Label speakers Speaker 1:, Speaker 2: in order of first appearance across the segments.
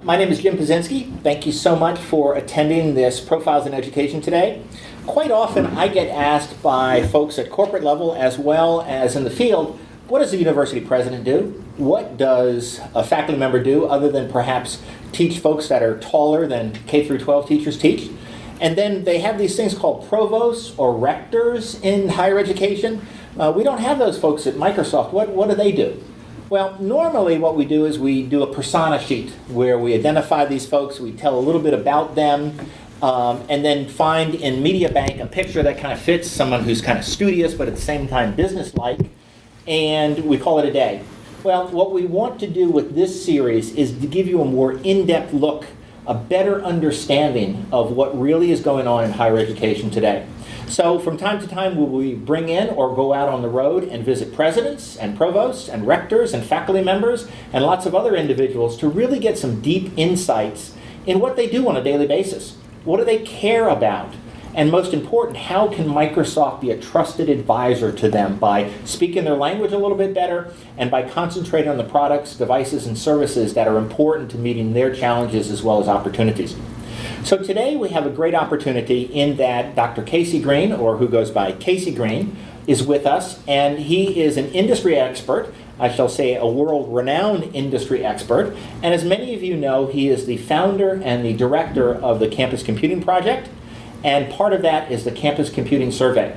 Speaker 1: My name is Jim Pazinski. Thank you so much for attending this Profiles in Education today. Quite often I get asked by folks at corporate level as well as in the field, what does a university president do? What does a faculty member do other than perhaps teach folks that are taller than K through 12 teachers teach? And then they have these things called provosts or rectors in higher education. We don't have those folks at Microsoft. What do they do? Well, normally what we do is we do a persona sheet where we identify these folks, we tell a little bit about them, and then find in Media Bank a picture that kind of fits, someone who's kind of studious but at the same time business-like, and we call it a day. Well, what we want to do with this series is to give you a more in-depth look, a better understanding of what really is going on in higher education today. So from time to time, we bring in or go out on the road and visit presidents and provosts and rectors and faculty members and lots of other individuals to really get some deep insights in what they do on a daily basis. What do they care about? And most important, how can Microsoft be a trusted advisor to them by speaking their language a little bit better and by concentrating on the products, devices, and services that are important to meeting their challenges as well as opportunities. So today we have a great opportunity in that Dr. Casey Green, or who goes by Casey Green, is with us, and he is an industry expert, I shall say a world-renowned industry expert, and as many of you know, he is the founder and the director of the Campus Computing Project, and part of that is the Campus Computing Survey.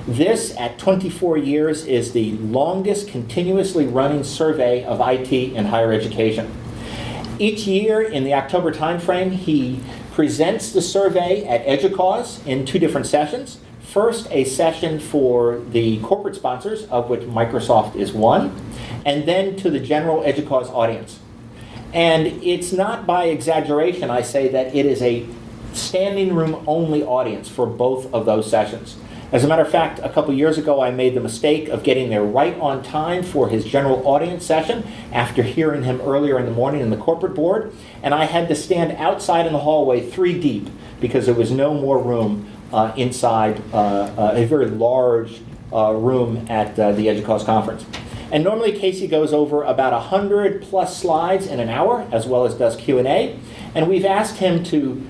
Speaker 1: This, at 24 years, is the longest continuously running survey of IT in higher education. Each year in the October timeframe, he presents the survey at EDUCAUSE in two different sessions. First, a session for the corporate sponsors, of which Microsoft is one, and then to the general EDUCAUSE audience. And it's not by exaggeration I say that it is a standing room only audience for both of those sessions. As a matter of fact, a couple years ago I made the mistake of getting there right on time for his general audience session after hearing him earlier in the morning in the corporate board, and I had to stand outside in the hallway 3 deep because there was no more room inside a very large room at the EDUCAUSE conference. And normally Casey goes over about 100 plus slides in an hour, as well as does Q&A, and we've asked him to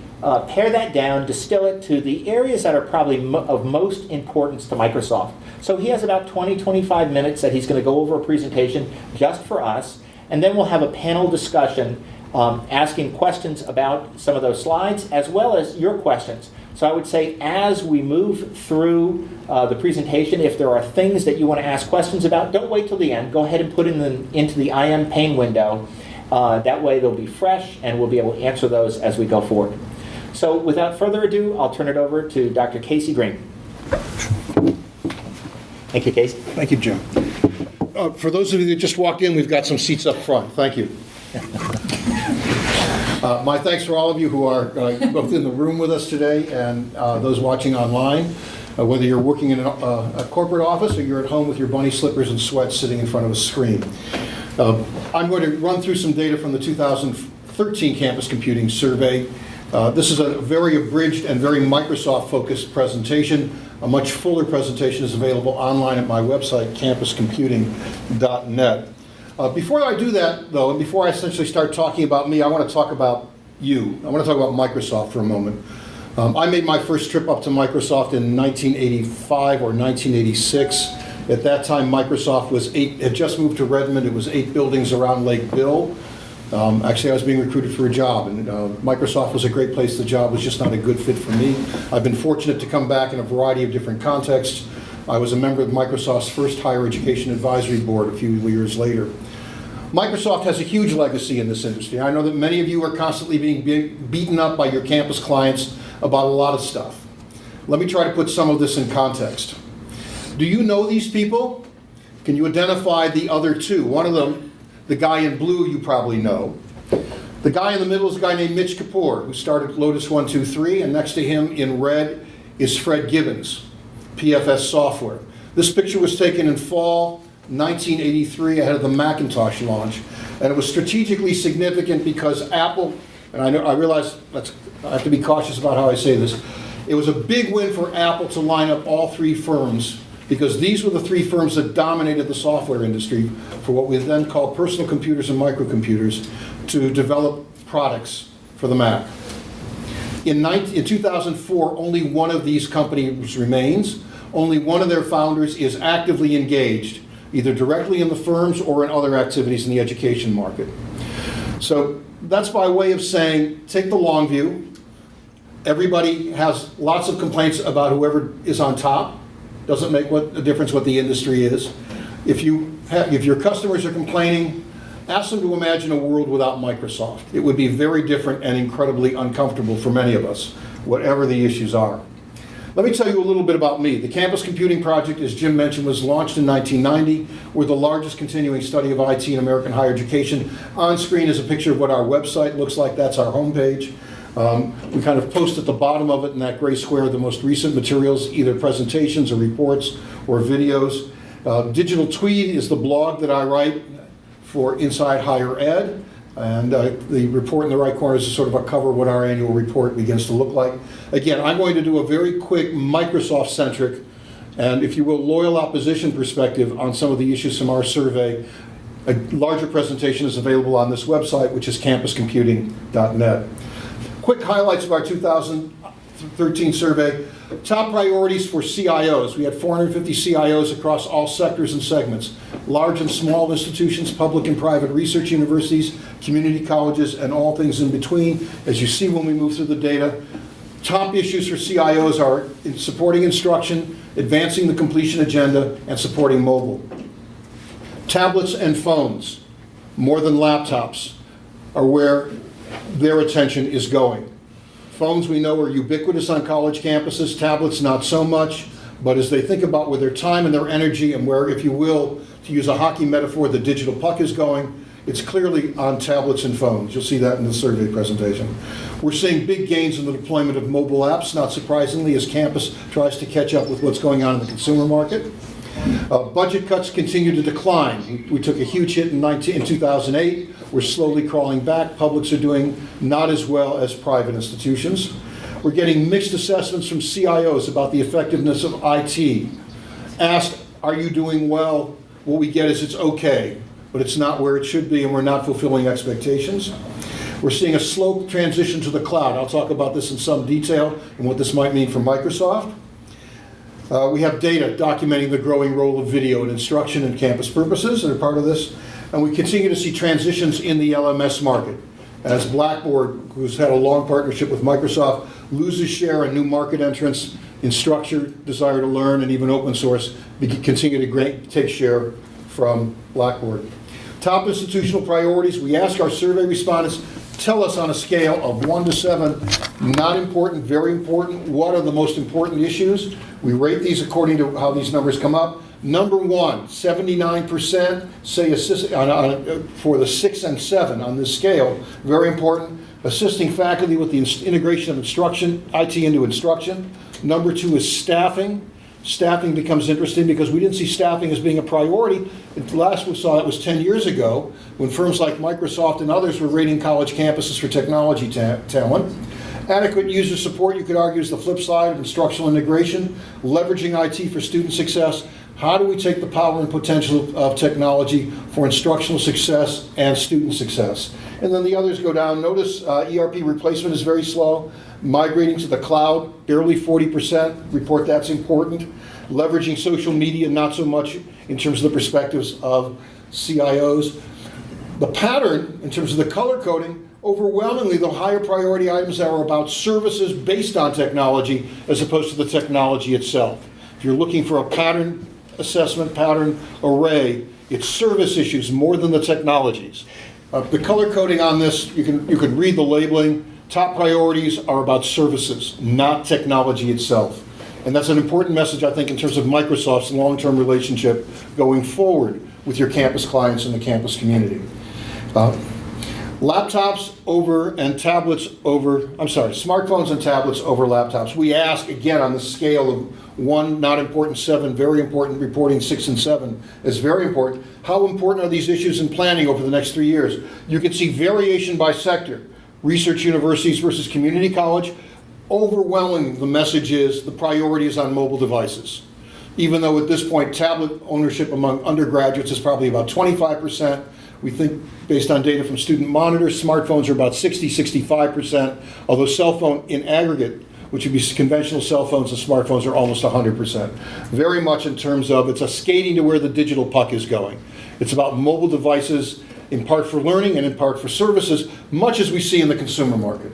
Speaker 1: pare that down, distill it to the areas that are probably of most importance to Microsoft. So he has about 20-25 minutes that he's going to go over a presentation just for us, and then we'll have a panel discussion asking questions about some of those slides, as well as your questions. So I would say as we move through the presentation, if there are things that you want to ask questions about, don't wait till the end. Go ahead and put them into the IM pane window. That way they'll be fresh, and we'll be able to answer those as we go forward. So without further ado, I'll turn it over to Dr. Casey Green. Thank you, Casey.
Speaker 2: Thank you, Jim. For those of you that just walked in, we've got some seats up front. Thank you. My thanks for all of you who are both in the room with us today and those watching online. Whether you're working in a corporate office or you're at home with your bunny slippers and sweats sitting in front of a screen. I'm going to run through some data from the 2013 Campus Computing Survey. This is a very abridged and very Microsoft-focused presentation. A much fuller presentation is available online at my website, campuscomputing.net. Before I do that, though, and before I essentially start talking about me, I want to talk about you. I want to talk about Microsoft for a moment. I made my first trip up to Microsoft in 1985 or 1986. At that time, Microsoft had just moved to Redmond. It was 8 buildings around Lake Bill. Actually, I was being recruited for a job, and Microsoft was a great place. The job was just not a good fit for me. I've been fortunate to come back in a variety of different contexts. I was a member of Microsoft's first higher education advisory board a few years later. Microsoft has a huge legacy in this industry. I know that many of you are constantly being beaten up by your campus clients about a lot of stuff. Let me try to put some of this in context. Do you know these people? Can you identify the other two? One of them, the guy in blue, you probably know. The guy in the middle is a guy named Mitch Kapoor, who started Lotus 123, and next to him in red is Fred Gibbons, PFS Software. This picture was taken in fall 1983 ahead of the Macintosh launch, and it was strategically significant because Apple, and I realize I have to be cautious about how I say this, it was a big win for Apple to line up all 3 firms because these were the 3 firms that dominated the software industry for what we then called personal computers and microcomputers to develop products for the Mac. In 2004, only one of these companies remains. Only one of their founders is actively engaged, either directly in the firms or in other activities in the education market. So that's by way of saying, take the long view. Everybody has lots of complaints about whoever is on top. Doesn't make a difference what the industry is. If your customers are complaining, ask them to imagine a world without Microsoft. It would be very different and incredibly uncomfortable for many of us, whatever the issues are. Let me tell you a little bit about me. The Campus Computing Project, as Jim mentioned, was launched in 1990. We're the largest continuing study of IT in American higher education. On screen is a picture of what our website looks like. That's our homepage. We kind of post at the bottom of it in that gray square the most recent materials, either presentations or reports or videos. Digital Tweed is the blog that I write for Inside Higher Ed, and the report in the right corner is sort of a cover of what our annual report begins to look like. Again, I'm going to do a very quick Microsoft-centric and, if you will, loyal opposition perspective on some of the issues from our survey. A larger presentation is available on this website, which is campuscomputing.net. Quick highlights of our 2013 survey. Top priorities for CIOs. We had 450 CIOs across all sectors and segments. Large and small institutions, public and private research universities, community colleges, and all things in between. As you see when we move through the data, top issues for CIOs are in supporting instruction, advancing the completion agenda, and supporting mobile. Tablets and phones, more than laptops, are where their attention is going. Phones, we know, are ubiquitous on college campuses. Tablets, not so much. But as they think about where their time and their energy and where, if you will, to use a hockey metaphor, the digital puck is going, it's clearly on tablets and phones. You'll see that in the survey presentation. We're seeing big gains in the deployment of mobile apps, not surprisingly, as campus tries to catch up with what's going on in the consumer market. Budget cuts continue to decline. We took a huge hit in 2008. We're slowly crawling back. Publics are doing not as well as private institutions. We're getting mixed assessments from CIOs about the effectiveness of IT. Asked, are you doing well? What we get is it's okay, but it's not where it should be, and we're not fulfilling expectations. We're seeing a slow transition to the cloud. I'll talk about this in some detail and what this might mean for Microsoft. We have data documenting the growing role of video in instruction and campus purposes that are part of this. And we continue to see transitions in the LMS market as Blackboard, who's had a long partnership with Microsoft, loses share and new market entrants in structure, desire to learn, and even open source continue to take share from Blackboard. Top institutional priorities. We ask our survey respondents, tell us on a scale of 1 to 7, not important, very important, what are the most important issues? We rate these according to how these numbers come up. Number 1, 79% say for the 6 and 7 on this scale, very important, assisting faculty with the integration of instruction, IT into instruction. Number 2 is staffing. Staffing becomes interesting because we didn't see staffing as being a priority. Last we saw it was 10 years ago when firms like Microsoft and others were rating college campuses for technology talent. Adequate user support, you could argue, is the flip side of instructional integration. Leveraging IT for student success. How do we take the power and potential of technology for instructional success and student success? And then the others go down. Notice ERP replacement is very slow. Migrating to the cloud, barely 40%. Report that's important. Leveraging social media, not so much in terms of the perspectives of CIOs. The pattern, in terms of the color coding, overwhelmingly the higher priority items are about services based on technology as opposed to the technology itself. If you're looking for a pattern assessment, pattern array, it's service issues more than the technologies. The color coding on this, you can read the labeling. Top priorities are about services, not technology itself. And that's an important message, I think, in terms of Microsoft's long-term relationship going forward with your campus clients and the campus community. Laptops over and tablets over, smartphones and tablets over laptops. We ask, again, on the scale of 1, not important, 7, very important, reporting 6 and 7 is very important. How important are these issues in planning over the next 3 years? You can see variation by sector. Research universities versus community college. Overwhelming, the message is the priority is on mobile devices. Even though at this point tablet ownership among undergraduates is probably about 25%, We think, based on data from Student Monitor, smartphones are about 60-65%, although cell phone in aggregate, which would be conventional cell phones and smartphones, are almost 100%. Very much in terms of it's a skating to where the digital puck is going. It's about mobile devices, in part for learning and in part for services, much as we see in the consumer market.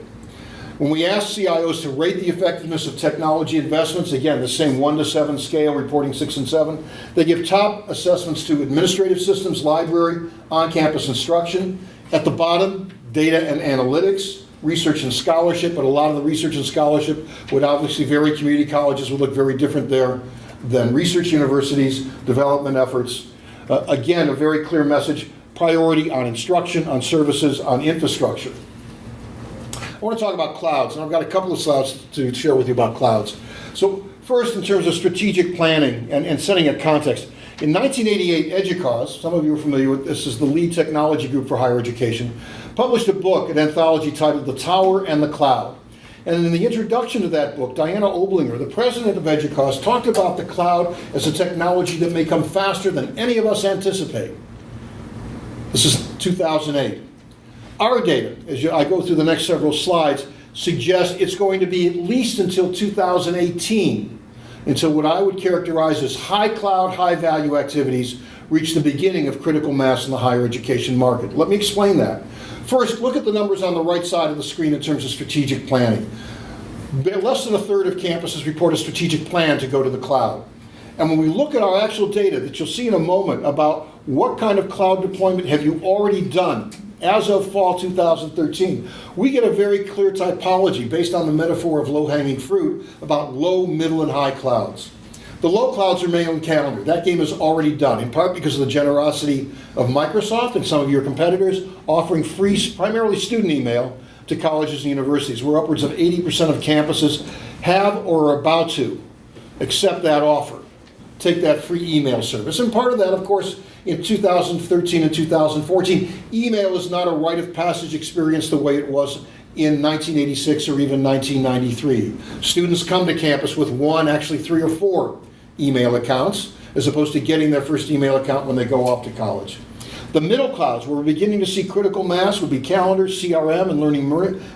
Speaker 2: When we ask CIOs to rate the effectiveness of technology investments, again, the same 1 to 7 scale, reporting 6 and 7, they give top assessments to administrative systems, library, on-campus instruction. At the bottom, data and analytics, research and scholarship, but a lot of the research and scholarship would obviously vary. Community colleges would look very different there than research universities, development efforts. Again, a very clear message, priority on instruction, on services, on infrastructure. I want to talk about clouds, and I've got a couple of slides to share with you about clouds. So first, in terms of strategic planning and setting a context, in 1988, EDUCAUSE, some of you are familiar with this, is the lead technology group for higher education, published a book, an anthology titled The Tower and the Cloud. And in the introduction to that book, Diana Oblinger, the president of EDUCAUSE, talked about the cloud as a technology that may come faster than any of us anticipate. This is 2008. Our data, as I go through the next several slides, suggests it's going to be at least until 2018 until what I would characterize as high cloud, high value activities reach the beginning of critical mass in the higher education market. Let me explain that. First, look at the numbers on the right side of the screen in terms of strategic planning. Less than a third of campuses report a strategic plan to go to the cloud. And when we look at our actual data that you'll see in a moment about what kind of cloud deployment have you already done as of fall 2013, we get a very clear typology based on the metaphor of low-hanging fruit about low, middle, and high clouds. The low clouds are mail and calendar. That game is already done, in part because of the generosity of Microsoft and some of your competitors offering free, primarily student email to colleges and universities, where upwards of 80% of campuses have or are about to accept that offer, take that free email service. And part of that, of course, in 2013 and 2014, email is not a rite of passage experience the way it was in 1986 or even 1993. Students come to campus with 1, actually 3 or 4 email accounts, as opposed to getting their first email account when they go off to college. The middle clouds, where we're beginning to see critical mass, would be calendar, CRM, and learning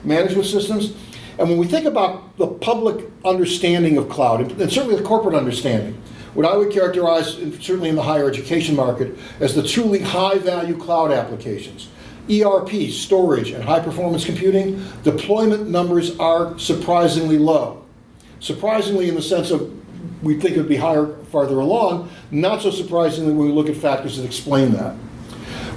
Speaker 2: management systems. And when we think about the public understanding of cloud, and certainly the corporate understanding, what I would characterize, certainly in the higher education market, as the truly high-value cloud applications. ERP, storage, and high-performance computing, deployment numbers are surprisingly low. Surprisingly in the sense of we think it would be higher farther along, not so surprisingly when we look at factors that explain that.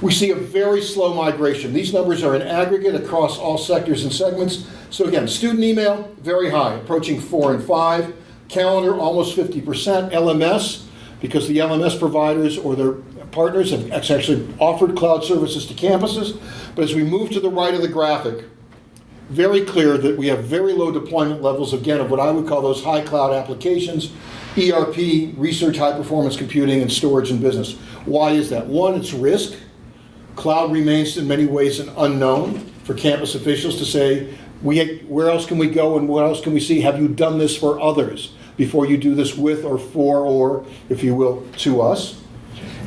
Speaker 2: We see a very slow migration. These numbers are in aggregate across all sectors and segments. So again, student email, very high, approaching 4 and 5. Calendar, almost 50%. LMS, because the LMS providers or their partners have actually offered cloud services to campuses. But as we move to the right of the graphic, very clear that we have very low deployment levels, again, of what I would call those high cloud applications, ERP, research, high performance computing, and storage and business. Why is that? One, it's risk. Cloud remains in many ways an unknown for campus officials to say, where else can we go and what else can we see? Have you done this for others before you do this with or for or, if you will, to us?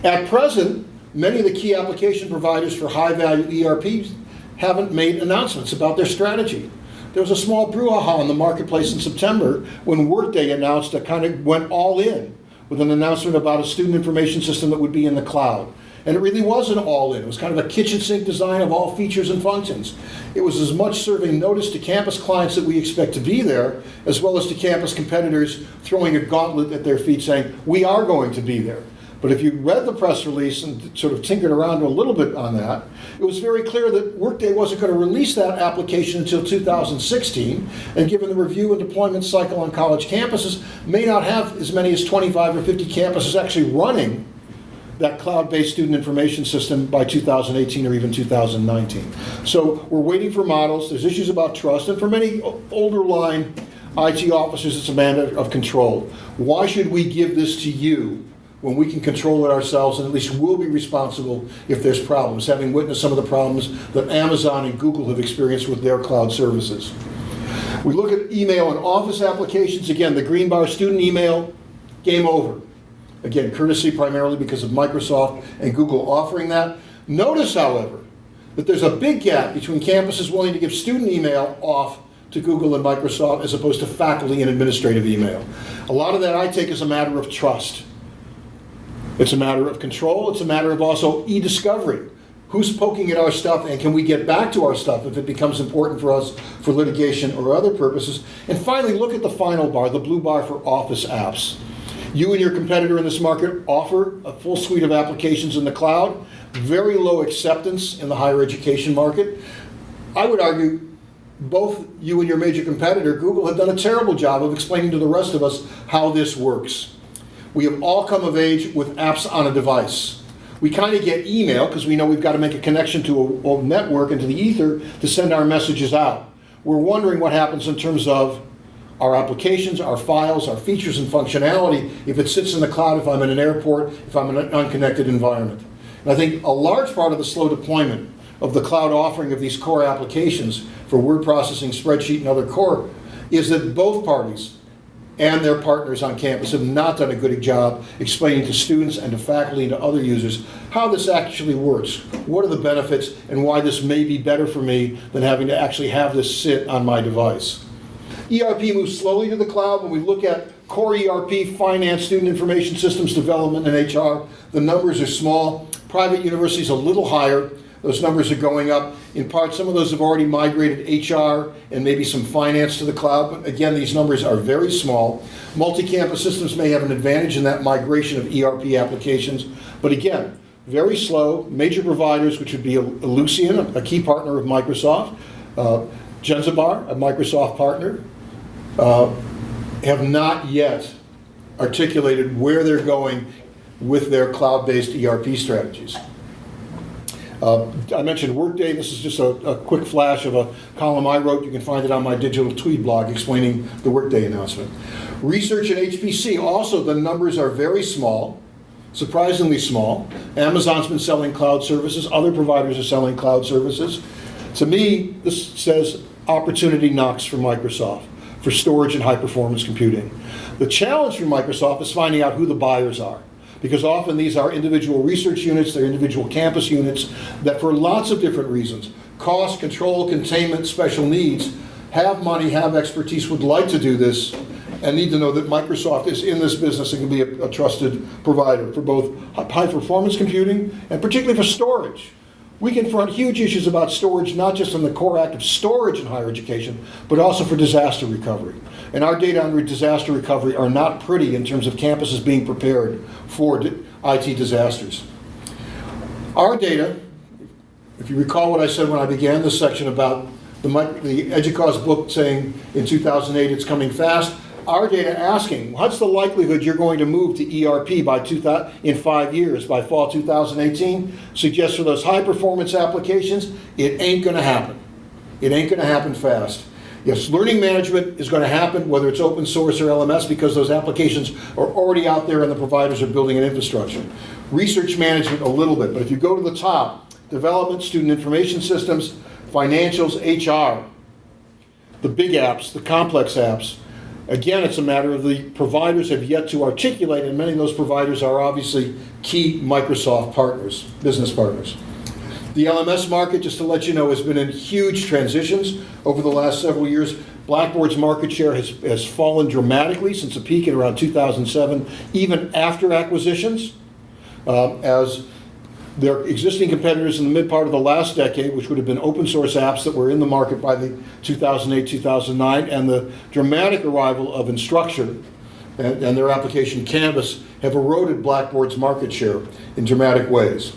Speaker 2: At present, many of the key application providers for high-value ERPs haven't made announcements about their strategy. There was a small brouhaha in the marketplace in September when Workday announced that kind of went all in with an announcement about a student information system that would be in the cloud. And it really wasn't all in. It was kind of a kitchen sink design of all features and functions. It was as much serving notice to campus clients that we expect to be there, as well as to campus competitors throwing a gauntlet at their feet saying, we are going to be there. But if you read the press release and sort of tinkered around a little bit on that, it was very clear that Workday wasn't going to release that application until 2016, and given the review and deployment cycle on college campuses, may not have as many as 25 or 50 campuses actually running that cloud-based student information system by 2018 or even 2019. So we're waiting for models. There's issues about trust, and for many older line IT officers, it's a matter of control. Why should we give this to you when we can control it ourselves, and at least we'll be responsible if there's problems, having witnessed some of the problems that Amazon and Google have experienced with their cloud services. We look at email and office applications. Again, the green bar, student email, game over. Again, courtesy primarily because of Microsoft and Google offering that. Notice, however, that there's a big gap between campuses willing to give student email off to Google and Microsoft as opposed to faculty and administrative email. A lot of that I take as a matter of trust. It's a matter of control. It's a matter of also e-discovery. Who's poking at our stuff, and can we get back to our stuff if it becomes important for us for litigation or other purposes? And finally, look at the final bar, the blue bar for Office apps. You and your competitor in this market offer a full suite of applications in the cloud, very low acceptance in the higher education market. I would argue both you and your major competitor, Google, have done a terrible job of explaining to the rest of us how this works. We have all come of age with apps on a device. We kind of get email because we know we've got to make a connection to a network and to the ether to send our messages out. We're wondering what happens in terms of our applications, our files, our features and functionality, if it sits in the cloud, if I'm in an airport, if I'm in an unconnected environment. And I think a large part of the slow deployment of the cloud offering of these core applications for word processing, spreadsheet, and other core is that both parties and their partners on campus have not done a good job explaining to students and to faculty and to other users how this actually works, what are the benefits, and why this may be better for me than having to actually have this sit on my device. ERP moves slowly to the cloud. When we look at core ERP, finance, student information systems development, and HR, the numbers are small. Private universities a little higher. Those numbers are going up. In part, some of those have already migrated HR and maybe some finance to the cloud, but again, these numbers are very small. Multi-campus systems may have an advantage in that migration of ERP applications, but again, very slow. Major providers, which would be Ellucian, a key partner of Microsoft, Genzabar, a Microsoft partner, have not yet articulated where they're going with their cloud-based ERP strategies. I mentioned Workday. This is just a quick flash of a column I wrote. You can find it on my digital tweet blog explaining the Workday announcement. Research at HPC, also the numbers are very small, surprisingly small. Amazon's been selling cloud services. Other providers are selling cloud services. To me, this says opportunity knocks for Microsoft for storage and high-performance computing. The challenge for Microsoft is finding out who the buyers are, because often these are individual research units, they're individual campus units that for lots of different reasons, cost, control, containment, special needs, have money, have expertise, would like to do this, and need to know that Microsoft is in this business and can be a trusted provider for both high-performance computing and particularly for storage. We confront huge issues about storage, not just on the core act of storage in higher education, but also for disaster recovery. And our data on disaster recovery are not pretty in terms of campuses being prepared for IT disasters. Our data, if you recall what I said when I began this section about the EDUCAUSE book saying in 2008 it's coming fast, our data asking, what's the likelihood you're going to move to ERP in 5 years, by fall 2018, suggests for those high-performance applications, it ain't going to happen. It ain't going to happen fast. Yes, learning management is going to happen, whether it's open source or LMS, because those applications are already out there and the providers are building an infrastructure. Research management a little bit, but if you go to the top, development, student information systems, financials, HR, the big apps, the complex apps, again, it's a matter of the providers have yet to articulate, and many of those providers are obviously key Microsoft partners, business partners. The LMS market, just to let you know, has been in huge transitions over the last several years. Blackboard's market share has fallen dramatically since a peak at around 2007, even after acquisitions, as their existing competitors in the mid part of the last decade, which would have been open source apps that were in the market by the 2008-2009, and the dramatic arrival of Instructure and their application Canvas have eroded Blackboard's market share in dramatic ways.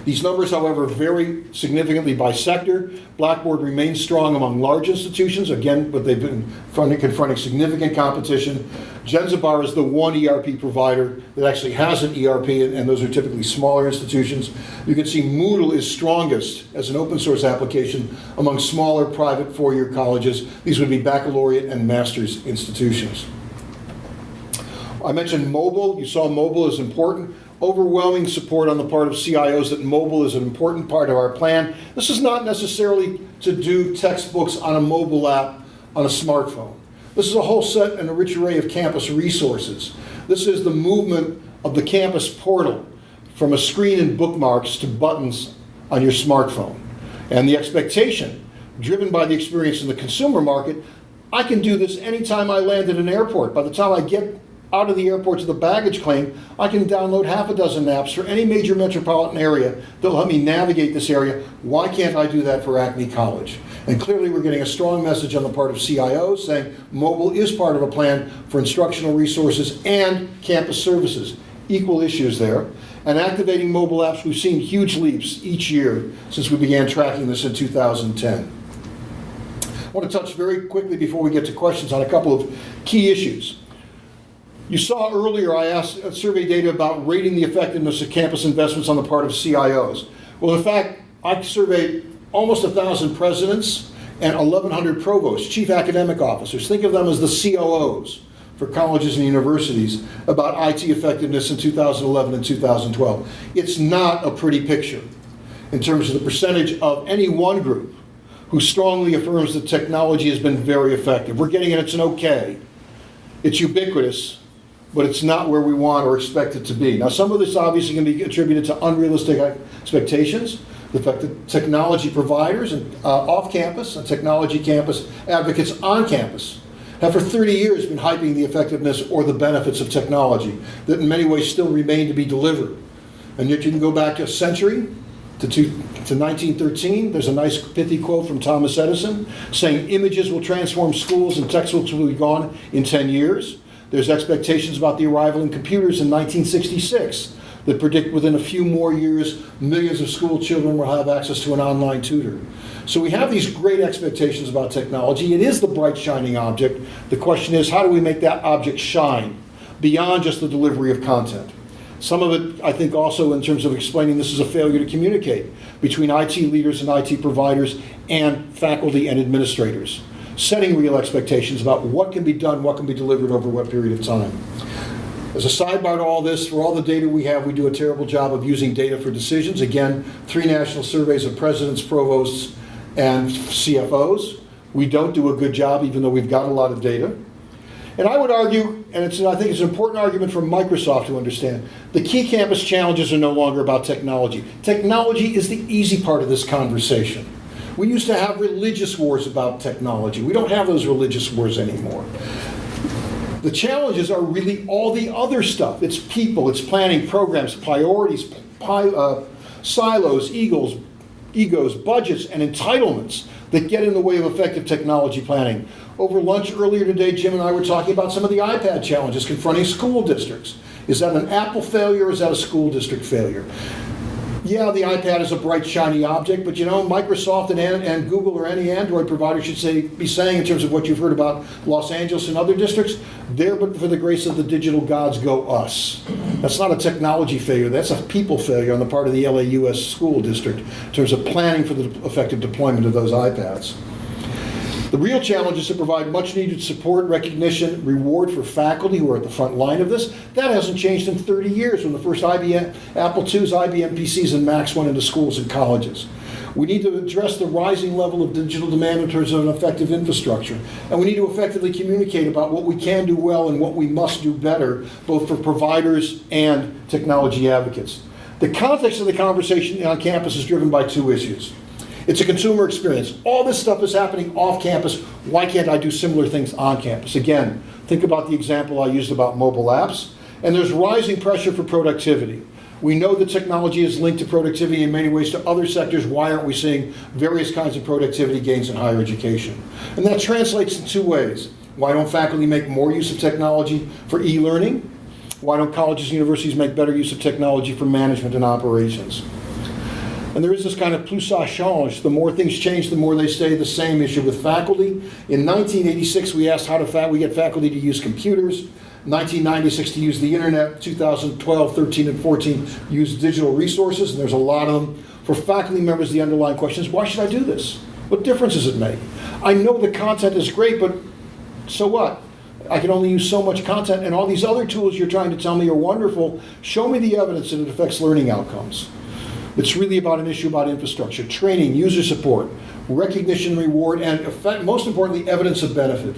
Speaker 2: These numbers, however, vary significantly by sector. Blackboard remains strong among large institutions, again, but they've been confronting significant competition. Genzabar is the one ERP provider that actually has an ERP, and those are typically smaller institutions. You can see Moodle is strongest as an open source application among smaller private four-year colleges. These would be baccalaureate and master's institutions. I mentioned mobile. You saw mobile is important. Overwhelming support on the part of CIOs that mobile is an important part of our plan. This is not necessarily to do textbooks on a mobile app on a smartphone. This is a whole set and a rich array of campus resources. This is the movement of the campus portal from a screen and bookmarks to buttons on your smartphone. And the expectation, driven by the experience in the consumer market, I can do this anytime I land at an airport. By the time I get out of the airport to the baggage claim, I can download half a dozen apps for any major metropolitan area that'll help me navigate this area. Why can't I do that for Acme College? And clearly we're getting a strong message on the part of CIOs saying mobile is part of a plan for instructional resources and campus services. Equal issues there. And activating mobile apps, we've seen huge leaps each year since we began tracking this in 2010. I want to touch very quickly before we get to questions on a couple of key issues. You saw earlier I asked survey data about rating the effectiveness of campus investments on the part of CIOs. Well, in fact, I surveyed almost 1,000 presidents and 1,100 provosts, chief academic officers. Think of them as the COOs for colleges and universities about IT effectiveness in 2011 and 2012. It's not a pretty picture in terms of the percentage of any one group who strongly affirms that technology has been very effective. We're getting it, it's an okay. It's ubiquitous, but it's not where we want or expect it to be. Now, some of this obviously can be attributed to unrealistic expectations, the fact that technology providers and off campus and technology campus advocates on campus have for 30 years been hyping the effectiveness or the benefits of technology that in many ways still remain to be delivered. And yet you can go back a century to 1913. There's a nice pithy quote from Thomas Edison saying images will transform schools and textbooks will be gone in 10 years. There's expectations about the arrival of computers in 1966 that predict within a few more years millions of school children will have access to an online tutor. So we have these great expectations about technology. It is the bright shining object. The question is, how do we make that object shine beyond just the delivery of content? Some of it, I think, also in terms of explaining this is a failure to communicate between IT leaders and IT providers and faculty and administrators, setting real expectations about what can be done, what can be delivered over what period of time. As a sidebar to all this, for all the data we have, we do a terrible job of using data for decisions. Again, 3 national surveys of presidents, provosts, and CFOs. We don't do a good job, even though we've got a lot of data. And I would argue, and I think it's an important argument for Microsoft to understand, the key campus challenges are no longer about technology. Technology is the easy part of this conversation. We used to have religious wars about technology. We don't have those religious wars anymore. The challenges are really all the other stuff. It's people, it's planning, programs, priorities, silos, egos, budgets, and entitlements that get in the way of effective technology planning. Over lunch earlier today, Jim and I were talking about some of the iPad challenges confronting school districts. Is that an Apple failure or is that a school district failure? Yeah, the iPad is a bright, shiny object, but Microsoft and Google or any Android provider should be saying in terms of what you've heard about Los Angeles and other districts, there but for the grace of the digital gods go us. That's not a technology failure, that's a people failure on the part of the LAUS school district in terms of planning for the effective deployment of those iPads. The real challenge is to provide much needed support, recognition, reward for faculty who are at the front line of this. That hasn't changed in 30 years when the first Apple IIs, IBM PCs, and Macs went into schools and colleges. We need to address the rising level of digital demand in terms of an effective infrastructure. And we need to effectively communicate about what we can do well and what we must do better, both for providers and technology advocates. The context of the conversation on campus is driven by 2 issues. It's a consumer experience. All this stuff is happening off campus. Why can't I do similar things on campus? Again, think about the example I used about mobile apps. And there's rising pressure for productivity. We know that technology is linked to productivity in many ways to other sectors. Why aren't we seeing various kinds of productivity gains in higher education? And that translates in 2 ways. Why don't faculty make more use of technology for e-learning? Why don't colleges and universities make better use of technology for management and operations? And there is this kind of plus ça change. The more things change, the more they stay the same issue with faculty. In 1986, we asked how we get faculty to use computers. 1996 to use the internet. 2012, 13, and 14 use digital resources, and there's a lot of them. For faculty members, the underlying question is, why should I do this? What difference does it make? I know the content is great, but so what? I can only use so much content, and all these other tools you're trying to tell me are wonderful. Show me the evidence that it affects learning outcomes. It's really about an issue about infrastructure, training, user support, recognition, reward, and most importantly, evidence of benefit.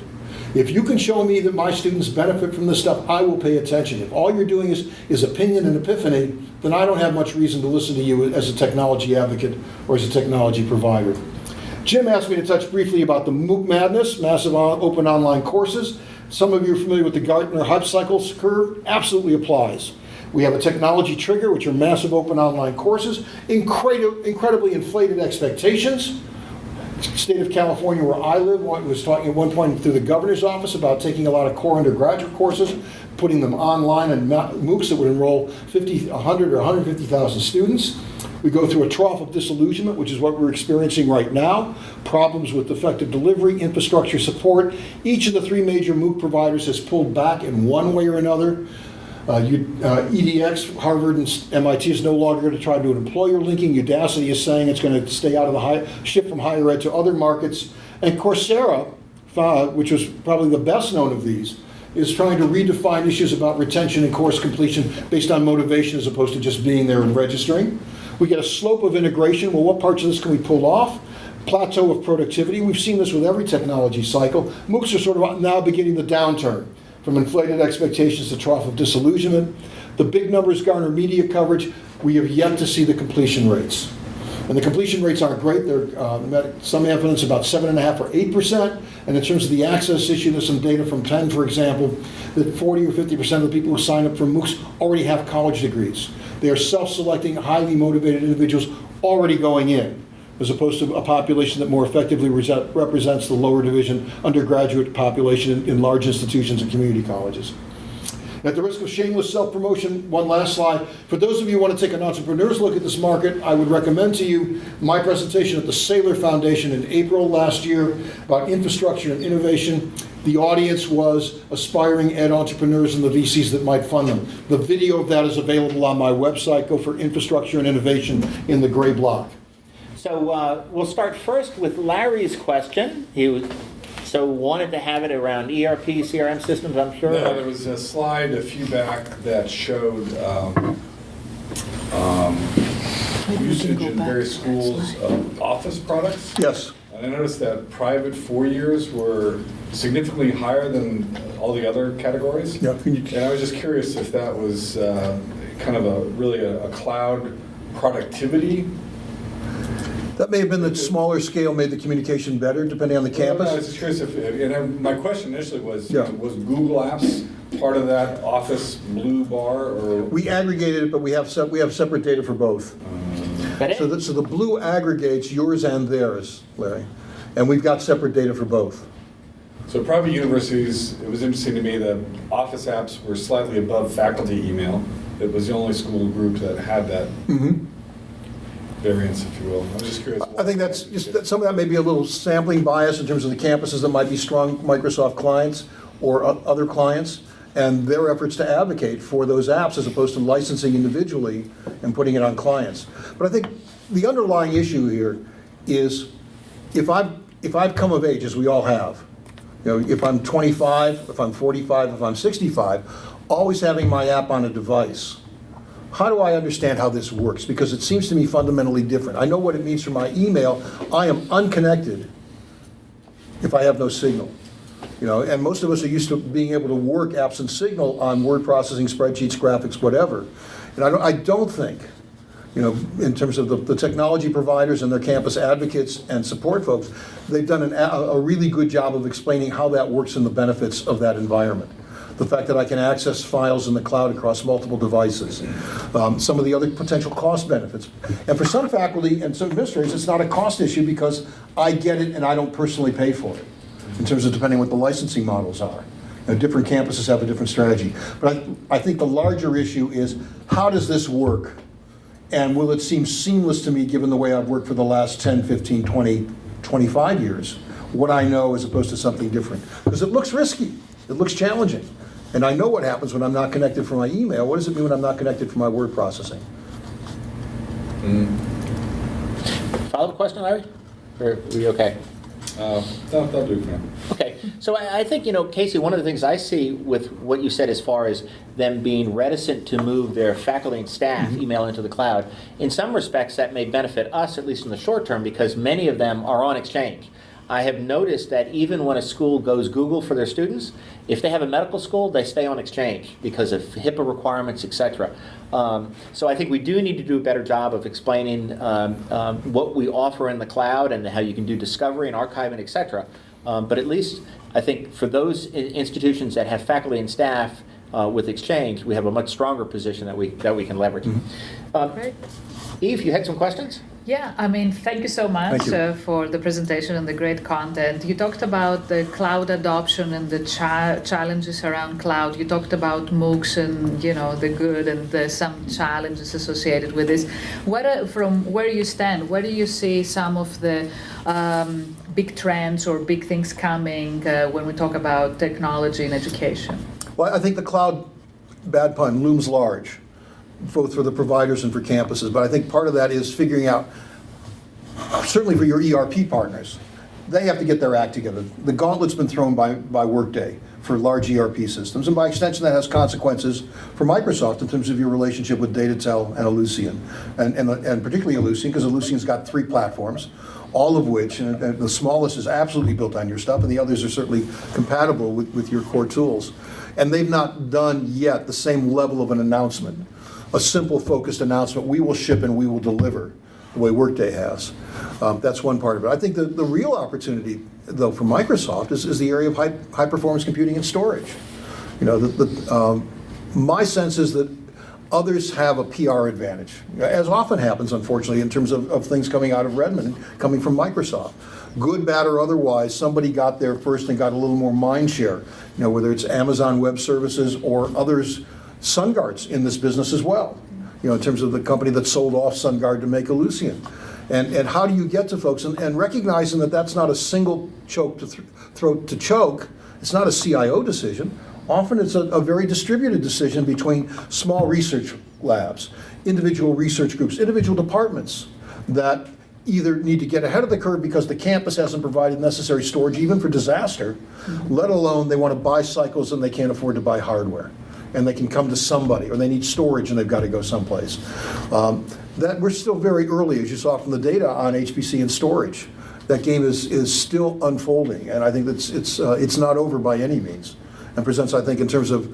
Speaker 2: If you can show me that my students benefit from this stuff, I will pay attention. If all you're doing is opinion and epiphany, then I don't have much reason to listen to you as a technology advocate or as a technology provider. Jim asked me to touch briefly about the MOOC Madness, massive open online courses. Some of you are familiar with the Gartner hype cycles curve. Absolutely applies. We have a technology trigger, which are massive open online courses, incredibly inflated expectations. State of California, where I live, was talking at one point through the governor's office about taking a lot of core undergraduate courses, putting them online and MOOCs that would enroll 100 or 150,000 students. We go through a trough of disillusionment, which is what we're experiencing right now. Problems with effective delivery, infrastructure support. Each of the three major MOOC providers has pulled back in one way or another. EDX, Harvard and MIT is no longer going to try to do an employer linking. Udacity is saying it's going to stay out of the shift from higher ed to other markets. And Coursera, which was probably the best known of these, is trying to redefine issues about retention and course completion based on motivation as opposed to just being there and registering. We get a slope of integration. Well, what parts of this can we pull off? Plateau of productivity. We've seen this with every technology cycle. MOOCs are sort of now beginning the downturn, from inflated expectations to trough of disillusionment. The big numbers garner media coverage. We have yet to see the completion rates. And the completion rates aren't great. They're some evidence about 7.5% or 8%. And in terms of the access issue, there's some data from Penn, for example, that 40 or 50% of the people who sign up for MOOCs already have college degrees. They are self-selecting, highly motivated individuals already going in, as opposed to a population that more effectively represents the lower division undergraduate population in large institutions and community colleges. At the risk of shameless self-promotion, one last slide. For those of you who want to take an entrepreneur's look at this market, I would recommend to you my presentation at the Saylor Foundation in April last year about infrastructure and innovation. The audience was aspiring ed entrepreneurs and the VCs that might fund them. The video of that is available on my website. Go for infrastructure and innovation in the gray block.
Speaker 1: So we'll start first with Larry's question. He wanted to have it around ERP, CRM systems, I'm sure.
Speaker 3: No, there was a slide a few back that showed usage in various schools of Office products.
Speaker 2: Yes.
Speaker 3: And I noticed that private 4 years were significantly higher than all the other categories.
Speaker 2: Yeah.
Speaker 3: And I was just curious if that was kind of a cloud productivity.
Speaker 2: That may have been the smaller scale made the communication better, depending on the campus.
Speaker 3: I was just curious if, my question initially was,
Speaker 2: Yeah.
Speaker 3: was Google Apps part of that Office blue bar, or?
Speaker 2: We aggregated it, but we have separate data for both. So the blue aggregates yours and theirs, Larry, and we've got separate data for both.
Speaker 3: So private universities, it was interesting to me that Office apps were slightly above faculty email. It was the only school group that had that variance, if you will. I'm just curious.
Speaker 2: I think that's just that some of that may be a little sampling bias in terms of the campuses that might be strong Microsoft clients or other clients, and their efforts to advocate for those apps as opposed to licensing individually and putting it on clients. But I think the underlying issue here is if I've come of age, as we all have, if I'm 25, if I'm 45, if I'm 65, always having my app on a device. How do I understand how this works? Because it seems to me fundamentally different. I know what it means for my email. I am unconnected if I have no signal. And most of us are used to being able to work absent signal on word processing, spreadsheets, graphics, whatever. And I don't think, in terms of the technology providers and their campus advocates and support folks, they've done a really good job of explaining how that works and the benefits of that environment. The fact that I can access files in the cloud across multiple devices, some of the other potential cost benefits. And for some faculty and some administrators, it's not a cost issue because I get it and I don't personally pay for it, in terms of depending what the licensing models are. Different campuses have a different strategy. But I think the larger issue is, how does this work? And will it seem seamless to me given the way I've worked for the last 10, 15, 20, 25 years? What I know as opposed to something different. Because it looks risky. It looks challenging. And I know what happens when I'm not connected for my email. What does it mean when I'm not connected for my word processing?
Speaker 1: Follow-up question, Larry? Or are we okay?
Speaker 3: That'll do for now.
Speaker 1: Okay, so I think, Casey, one of the things I see with what you said as far as them being reticent to move their faculty and staff email into the cloud, in some respects that may benefit us, at least in the short term, because many of them are on Exchange. I have noticed that even when a school goes Google for their students, if they have a medical school, they stay on Exchange because of HIPAA requirements, etc. So I think we do need to do a better job of explaining what we offer in the cloud and how you can do discovery and archiving, etc. But at least I think for those institutions that have faculty and staff with Exchange, we have a much stronger position that we can leverage.
Speaker 4: Great.
Speaker 1: Eve, you had some questions?
Speaker 4: Yeah, I mean, thank you so much
Speaker 2: Thank you.
Speaker 4: for the presentation and the great content. You talked about the cloud adoption and the challenges around cloud. You talked about MOOCs and, you know, the good and some challenges associated with this. From where you stand, where do you see some of the big trends or big things coming when we talk about technology and education?
Speaker 2: Well, I think the cloud, bad pun, looms large, both for the providers and for campuses. But I think part of that is figuring out, certainly for your ERP partners, they have to get their act together. The gauntlet's been thrown by Workday for large ERP systems, and by extension that has consequences for Microsoft in terms of your relationship with Datatel and Ellucian, and particularly Ellucian, because Ellucian's got 3 platforms, all of which, and the smallest is absolutely built on your stuff, and the others are certainly compatible with your core tools. And they've not done yet the same level of an announcement, a simple, focused announcement, we will ship and we will deliver, the way Workday has. That's one part of it. I think the real opportunity, though, for Microsoft is the area of high-performance computing and storage. You know, my sense is that others have a PR advantage, as often happens, unfortunately, in terms of things coming out of Redmond, coming from Microsoft. Good, bad, or otherwise, somebody got there first and got a little more mind share, you know, whether it's Amazon Web Services or others. SunGard's in this business as well, you know, in terms of the company that sold off SunGard to make Ellucian. And how do you get to folks? And recognizing that that's not a single throat to choke, it's not a CIO decision. Often it's a very distributed decision between small research labs, individual research groups, individual departments that either need to get ahead of the curve because the campus hasn't provided necessary storage even for disaster, let alone they want to buy cycles and they can't afford to buy hardware. And they can come to somebody, or they need storage and they've got to go someplace. That we're still very early, as you saw from the data, on HPC and storage. That game is still unfolding, and I think that it's not over by any means, and presents, I think, in terms of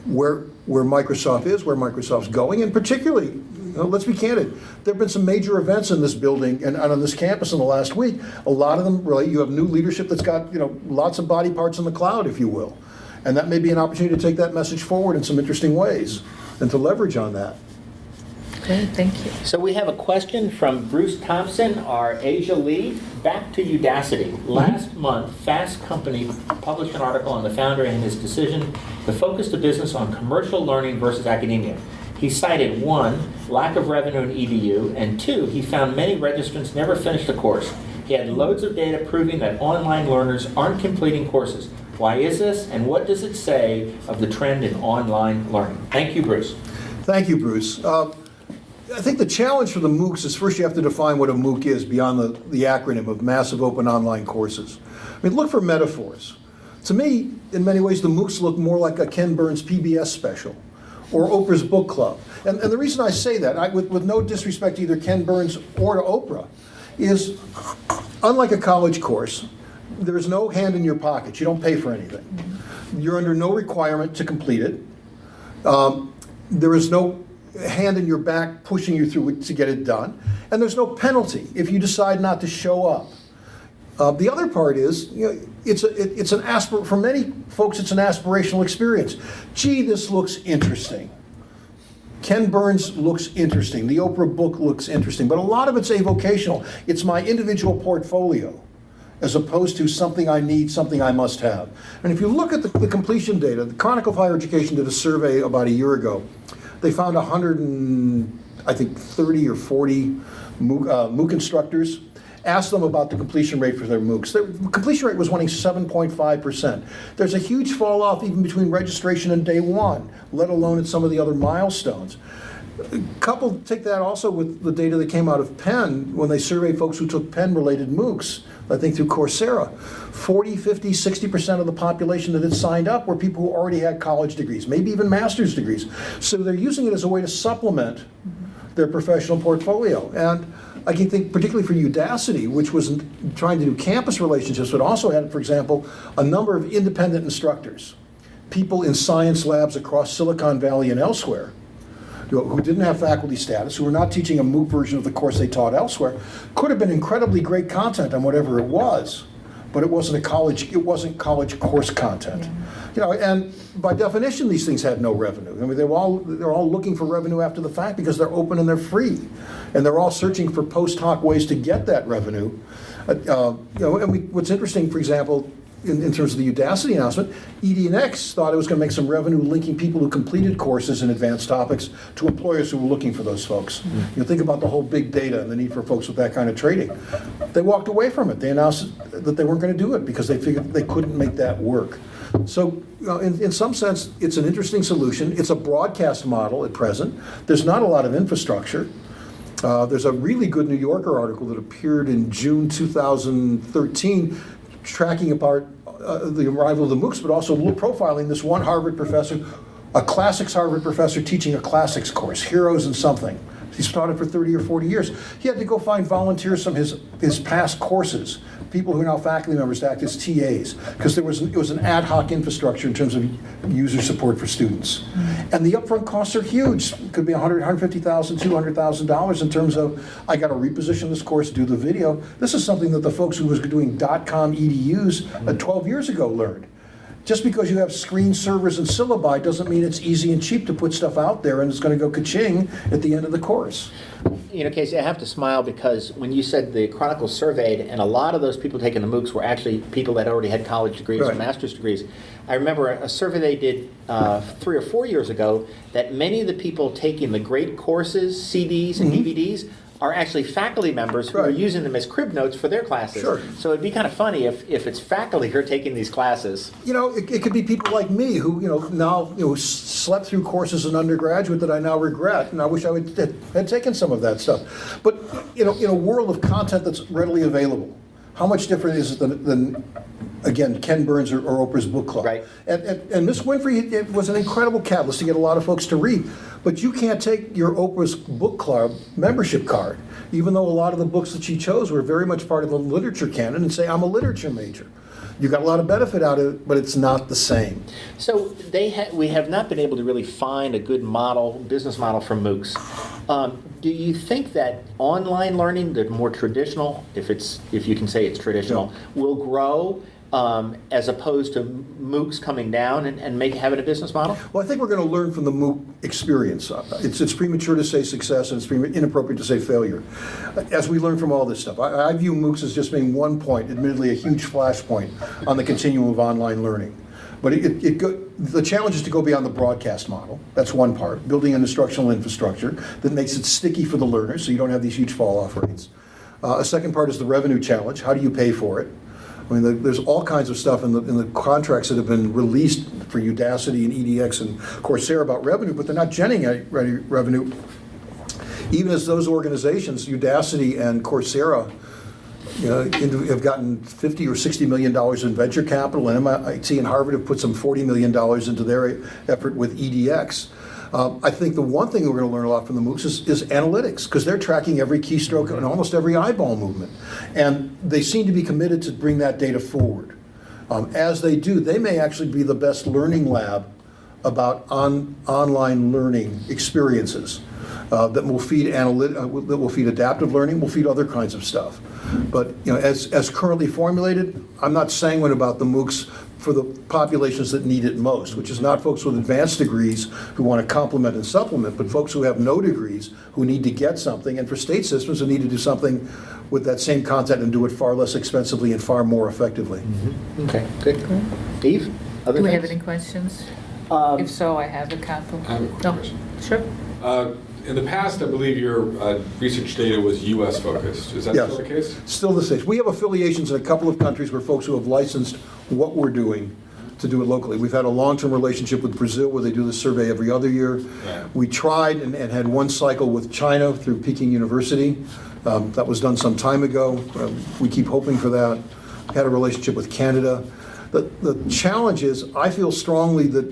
Speaker 2: where Microsoft is, where Microsoft's going, and particularly, you know, let's be candid, there have been some major events in this building and on this campus in the last week. A lot of them, really, you have new leadership that's got, you know, lots of body parts in the cloud, if you will. And that may be an opportunity to take that message forward in some interesting ways and to leverage on that.
Speaker 4: Great, thank you.
Speaker 1: So we have a question from Bruce Thompson, our Asia lead. Back to Udacity. Last month, Fast Company published an article on the founder and his decision to focus the business on commercial learning versus academia. He cited 1, lack of revenue in EDU, and 2, he found many registrants never finished a course. He had loads of data proving that online learners aren't completing courses. Why is this, and what does it say of the trend in online learning? Thank you, Bruce.
Speaker 2: Thank you, Bruce. I think the challenge for the MOOCs is first you have to define what a MOOC is beyond the acronym of Massive Open Online Courses. I mean, look for metaphors. To me, in many ways, the MOOCs look more like a Ken Burns PBS special or Oprah's book club. And the reason I say that, with no disrespect to either Ken Burns or to Oprah, is unlike a college course, there's no hand in your pocket. You don't pay for anything. You're under no requirement to complete it. There is no hand in your back pushing you through it to get it done. And there's no penalty if you decide not to show up. The other part is, you know, for many folks, it's an aspirational experience. Gee, this looks interesting. Ken Burns looks interesting. The Oprah book looks interesting. But a lot of it's avocational. It's my individual portfolio, as opposed to something I need, something I must have. And if you look at the completion data, the Chronicle of Higher Education did a survey about a year ago. They found 30 or 40 MOOC instructors, asked them about the completion rate for their MOOCs. The completion rate was running 7.5%. There's a huge fall off even between registration and day one, let alone at some of the other milestones. Take that also with the data that came out of Penn when they surveyed folks who took Penn-related MOOCs, I think through Coursera. 40, 50, 60% of the population that had signed up were people who already had college degrees, maybe even master's degrees. So they're using it as a way to supplement their professional portfolio. And I can think particularly for Udacity, which was trying to do campus relationships, but also had, for example, a number of independent instructors, people in science labs across Silicon Valley and elsewhere, who didn't have faculty status, who were not teaching a MOOC version of the course they taught elsewhere, could have been incredibly great content on whatever it was, but it wasn't college course content. And by definition, these things had no revenue. I mean, they're all looking for revenue after the fact because they're open and they're free, and they're all searching for post hoc ways to get that revenue. What's interesting, for example, in terms of the Udacity announcement, EDNX thought it was going to make some revenue linking people who completed courses in advanced topics to employers who were looking for those folks. Think about the whole big data and the need for folks with that kind of training. They walked away from it. They announced that they weren't going to do it because they figured they couldn't make that work. So in some sense, it's an interesting solution. It's a broadcast model at present. There's not a lot of infrastructure. There's a really good New Yorker article that appeared in June 2013 tracking apart the arrival of the MOOCs, but also profiling this one Harvard professor, a classics Harvard professor teaching a classics course, Heroes in Something. He's taught it for 30 or 40 years. He had to go find volunteers from his past courses, people who are now faculty members to act as TAs, because it was an ad hoc infrastructure in terms of user support for students. And the upfront costs are huge. It could be $150,000, $200,000 in terms of, I got to reposition this course, do the video. This is something that the folks who was doing .com EDUs 12 years ago learned. Just because you have screen servers and syllabi doesn't mean it's easy and cheap to put stuff out there and it's going to go ka-ching at the end of the course.
Speaker 1: Casey, I have to smile because when you said the Chronicle surveyed, and a lot of those people taking the MOOCs were actually people that already had college degrees or master's degrees. I remember a survey they did 3 or 4 years ago that many of the people taking the great courses, CDs, and DVDs are actually faculty members who are using them as crib notes for their classes.
Speaker 2: Sure.
Speaker 1: So it'd be kind of funny if it's faculty who are taking these classes.
Speaker 2: It could be people like me who, now slept through courses in undergraduate that I now regret, and I wish I had taken some of that stuff. But in a world of content that's readily available, how much different is it than again, Ken Burns or Oprah's book club?
Speaker 1: Right.
Speaker 2: And Miss Winfrey, it was an incredible catalyst to get a lot of folks to read. But you can't take your Oprah's book club membership card, even though a lot of the books that she chose were very much part of the literature canon, and say, I'm a literature major. You got a lot of benefit out of it, but it's not the same.
Speaker 1: So we have not been able to really find a good business model for MOOCs. Do you think that online learning, the more traditional, if you can say it's traditional, will grow as opposed to MOOCs coming down and having a business model?
Speaker 2: Well, I think we're going to learn from the MOOC experience. It's premature to say success, and it's inappropriate to say failure. As we learn from all this stuff, I view MOOCs as just being one point, admittedly a huge flashpoint on the continuum of online learning. But the challenge is to go beyond the broadcast model. That's one part, building an instructional infrastructure that makes it sticky for the learners so you don't have these huge fall-off rates. A second part is the revenue challenge. How do you pay for it? I mean, there's all kinds of stuff in the contracts that have been released for Udacity and EDX and Coursera about revenue, but they're not generating revenue. Even as those organizations, Udacity and Coursera, have gotten $50 or $60 million in venture capital, and MIT and Harvard have put some $40 million into their effort with EDX. I think the one thing we're going to learn a lot from the MOOCs is analytics, because they're tracking every keystroke and almost every eyeball movement. And they seem to be committed to bring that data forward. As they do, they may actually be the best learning lab about online learning experiences that will feed that will feed adaptive learning, will feed other kinds of stuff. But as currently formulated, I'm not sanguine about the MOOCs for the populations that need it most, which is not folks with advanced degrees who want to complement and supplement, but folks who have no degrees who need to get something, and for state systems who need to do something with that same content and do it far less expensively and far more effectively.
Speaker 1: Mm-hmm. Okay, good. Steve,
Speaker 4: do we have any questions? If so, I have a couple.
Speaker 3: I have a quick question.
Speaker 4: Sure.
Speaker 3: In the past, I believe your research data was U.S. focused. Is that
Speaker 2: Yes.
Speaker 3: still the case?
Speaker 2: Still the case. We have affiliations in a couple of countries where folks who have licensed what we're doing to do it locally. We've had a long-term relationship with Brazil where they do this survey every other year.
Speaker 3: Right.
Speaker 2: We tried and had one cycle with China through Peking University. That was done some time ago. We keep hoping for that. Had a relationship with Canada. The challenge is, I feel strongly that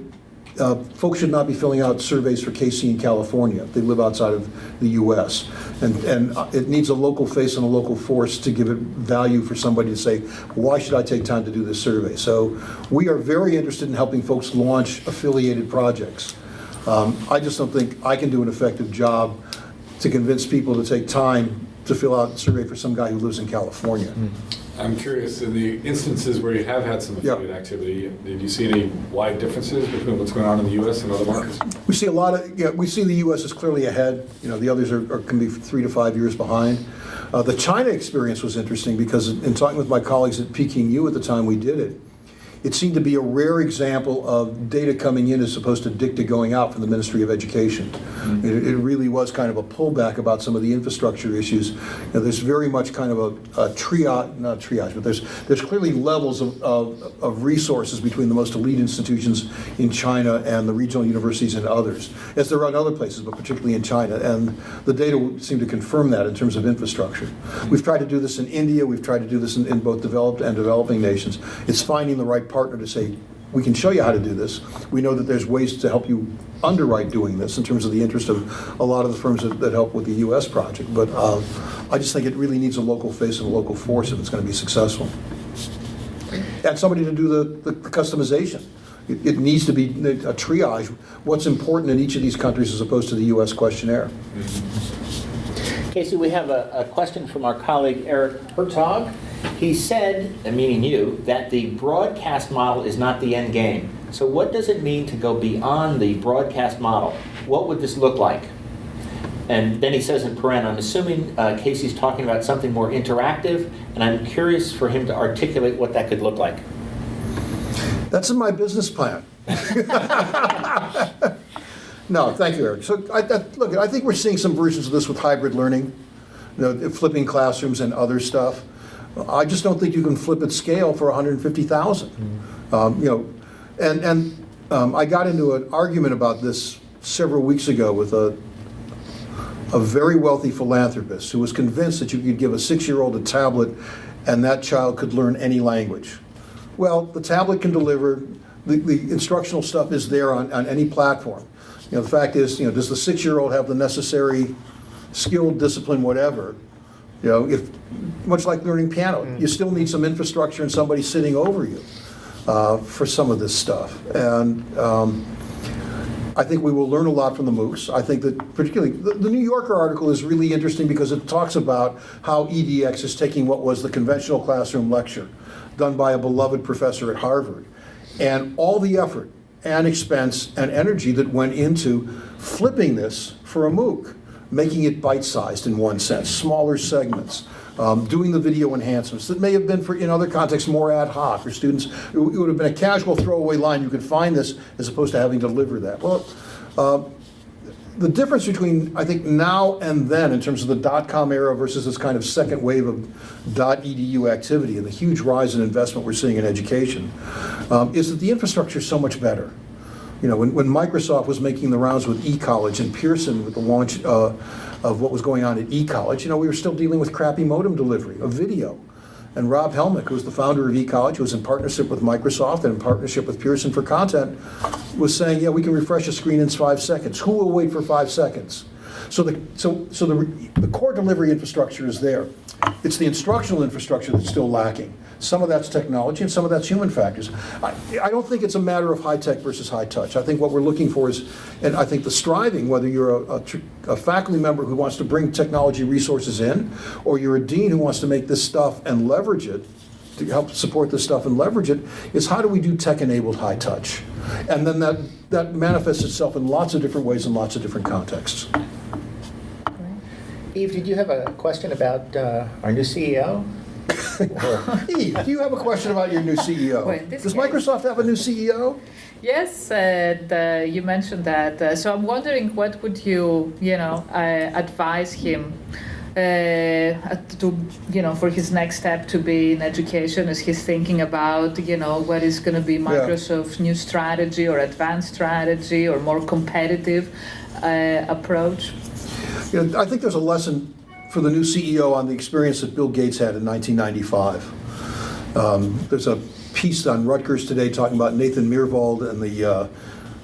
Speaker 2: folks should not be filling out surveys for KC in California. They live outside of the U.S. And it needs a local face and a local force to give it value for somebody to say, why should I take time to do this survey? So we are very interested in helping folks launch affiliated projects. I just don't think I can do an effective job to convince people to take time to fill out a survey for some guy who lives in California.
Speaker 3: I'm curious, in the instances where you have had some affiliate activity, did you see any wide differences between what's going on in the U.S. and other markets?
Speaker 2: We see a lot of, we see the U.S. is clearly ahead. The others can be 3 to 5 years behind. The China experience was interesting because in talking with my colleagues at Peking U at the time we did it, it seemed to be a rare example of data coming in as opposed to dicta going out from the Ministry of Education. Mm-hmm. It really was kind of a pullback about some of the infrastructure issues. There's very much kind of a triage, not triage, but there's clearly levels of resources between the most elite institutions in China and the regional universities and others, as there are in other places, but particularly in China. And the data seem to confirm that in terms of infrastructure. Mm-hmm. We've tried to do this in India. We've tried to do this in both developed and developing nations. It's finding the right partner to say, we can show you how to do this. We know that there's ways to help you underwrite doing this in terms of the interest of a lot of the firms that help with the U.S. project. But I just think it really needs a local face and a local force if it's going to be successful. And somebody to do the customization. It needs to be a triage. What's important in each of these countries as opposed to the U.S. questionnaire.
Speaker 1: Casey, we have a question from our colleague Eric Hertog. He said, meaning you, that the broadcast model is not the end game. So what does it mean to go beyond the broadcast model? What would this look like? And then he says in paren, I'm assuming Casey's talking about something more interactive, and I'm curious for him to articulate what that could look like.
Speaker 2: That's in my business plan. No, thank you, Eric. So, look, I think we're seeing some versions of this with hybrid learning, flipping classrooms and other stuff. I just don't think you can flip at scale for 150,000. I got into an argument about this several weeks ago with a very wealthy philanthropist who was convinced that you could give a 6-year-old a tablet and that child could learn any language. Well, the tablet can deliver, the instructional stuff is there on any platform. The fact is, does the 6-year-old have the necessary skill, discipline, whatever? If much like learning piano, you still need some infrastructure and somebody sitting over you for some of this stuff. And I think we will learn a lot from the MOOCs. I think that particularly the New Yorker article is really interesting because it talks about how EDX is taking what was the conventional classroom lecture done by a beloved professor at Harvard and all the effort and expense and energy that went into flipping this for a MOOC, making it bite-sized in one sense, smaller segments, doing the video enhancements that may have been, in other contexts, more ad hoc for students. It would have been a casual throwaway line. You could find this as opposed to having to deliver that. Well, the difference between, I think, now and then in terms of the dot-com era versus this kind of second wave of .edu activity and the huge rise in investment we're seeing in education is that the infrastructure is so much better. When Microsoft was making the rounds with eCollege and Pearson with the launch of what was going on at eCollege, we were still dealing with crappy modem delivery of video. And Rob Helmick, who was the founder of eCollege, who was in partnership with Microsoft and in partnership with Pearson for content, was saying, yeah, we can refresh a screen in 5 seconds. Who will wait for 5 seconds? So the core delivery infrastructure is there. It's the instructional infrastructure that's still lacking. Some of that's technology and some of that's human factors. I don't think it's a matter of high tech versus high touch. I think what we're looking for is, and I think the striving, whether you're a faculty member who wants to bring technology resources in, or you're a dean who wants to make this stuff and leverage it, to help support this stuff and leverage it, is how do we do tech-enabled high touch? And then that manifests itself in lots of different ways in lots of different contexts.
Speaker 1: Eve, did you have a question about our new CEO?
Speaker 2: Eve, do you have a question about your new CEO? Does Microsoft have a new CEO?
Speaker 4: Yes, you mentioned that. So I'm wondering, what would you, advise him to, for his next step to be in education, as he's thinking about, what is going to be Microsoft's new strategy or advanced strategy or more competitive approach?
Speaker 2: I think there's a lesson for the new CEO on the experience that Bill Gates had in 1995. There's a piece on Rutgers today talking about Nathan Myhrvold and the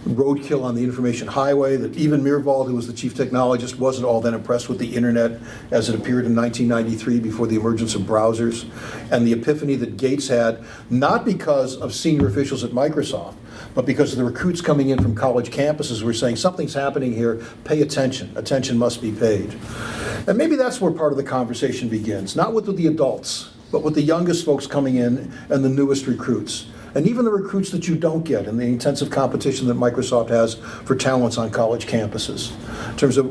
Speaker 2: roadkill on the information highway, that even Myhrvold, who was the chief technologist, wasn't all that impressed with the internet as it appeared in 1993 before the emergence of browsers, and the epiphany that Gates had, not because of senior officials at Microsoft, but because of the recruits coming in from college campuses who were saying, something's happening here, pay attention, attention must be paid. And maybe that's where part of the conversation begins, not with the adults, but with the youngest folks coming in and the newest recruits. And even the recruits that you don't get in the intensive competition that Microsoft has for talents on college campuses. In terms of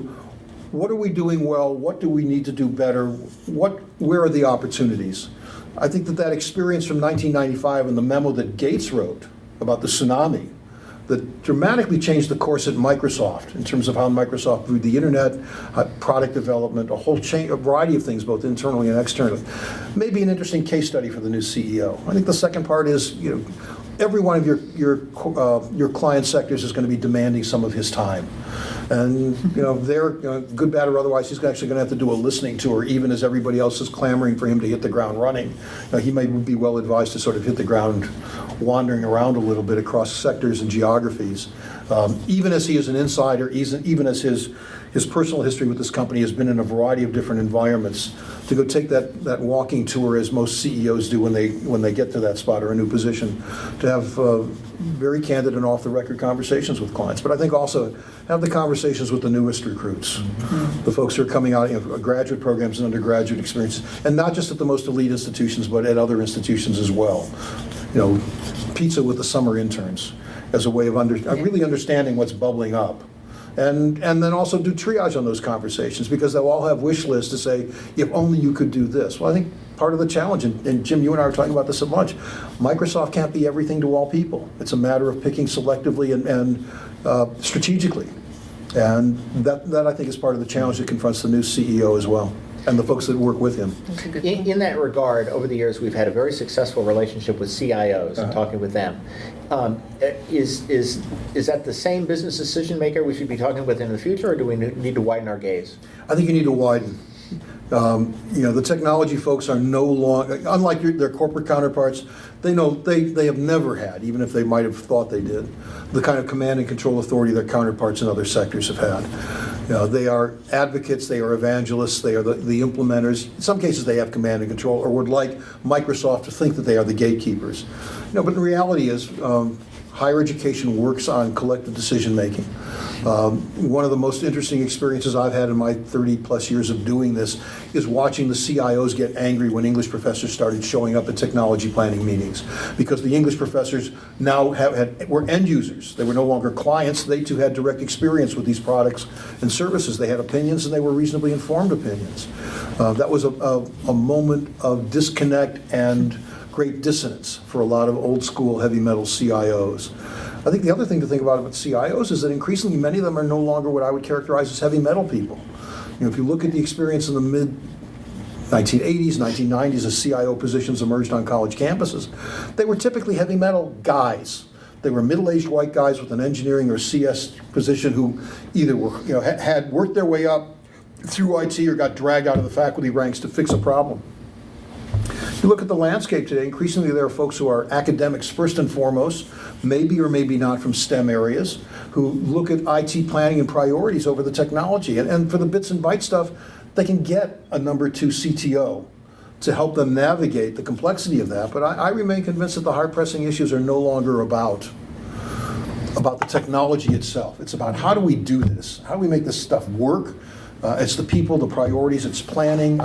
Speaker 2: what are we doing well, what do we need to do better, where are the opportunities? I think that experience from 1995 and the memo that Gates wrote about the tsunami that dramatically changed the course at Microsoft in terms of how Microsoft viewed the internet, product development, a variety of things, both internally and externally. Maybe an interesting case study for the new CEO. I think the second part is, every one of your client sectors is going to be demanding some of his time. And they're good, bad, or otherwise, he's actually going to have to do a listening tour, even as everybody else is clamoring for him to hit the ground running. He may be well advised to sort of hit the ground wandering around a little bit across sectors and geographies. Even as he is an insider, even as his personal history with this company has been in a variety of different environments, to go take that walking tour, as most CEOs do when they get to that spot or a new position, to have very candid and off-the-record conversations with clients. But I think also have the conversations with the newest recruits, the folks who are coming out of graduate programs and undergraduate experiences, and not just at the most elite institutions, but at other institutions as well. Pizza with the summer interns as a way of really understanding what's bubbling up. And then also do triage on those conversations, because they'll all have wish lists to say, if only you could do this. Well, I think part of the challenge, and Jim, you and I were talking about this at lunch, Microsoft can't be everything to all people. It's a matter of picking selectively and strategically. And that I think is part of the challenge that confronts the new CEO as well, and the folks that work with him.
Speaker 1: In that regard, over the years, we've had a very successful relationship with CIOs and talking with them. Is that the same business decision maker we should be talking with in the future, or do we need to widen our gaze?
Speaker 2: I think you need to widen. The technology folks are no longer, unlike their corporate counterparts, they have never had, even if they might have thought they did, the kind of command and control authority their counterparts in other sectors have had. They are advocates, they are evangelists, they are the implementers. In some cases they have command and control, or would like Microsoft to think that they are the gatekeepers. But the reality is, higher education works on collective decision making. One of the most interesting experiences I've had in my 30 plus years of doing this is watching the CIOs get angry when English professors started showing up at technology planning meetings, because the English professors now were end users. They were no longer clients. They too had direct experience with these products and services. They had opinions, and they were reasonably informed opinions. That was a moment of disconnect and great dissonance for a lot of old school heavy metal CIOs. I think the other thing to think about CIOs is that increasingly many of them are no longer what I would characterize as heavy metal people. If you look at the experience in the mid 1980s, 1990s, as CIO positions emerged on college campuses, they were typically heavy metal guys. They were middle-aged white guys with an engineering or CS position who either had worked their way up through IT or got dragged out of the faculty ranks to fix a problem. You look at the landscape today, increasingly there are folks who are academics first and foremost, maybe or maybe not from STEM areas, who look at IT planning and priorities over the technology. And for the bits and bytes stuff, they can get a number 2 CTO to help them navigate the complexity of that. But I remain convinced that the hard-pressing issues are no longer about the technology itself. It's about how do we do this? How do we make this stuff work? It's the people, the priorities, it's planning.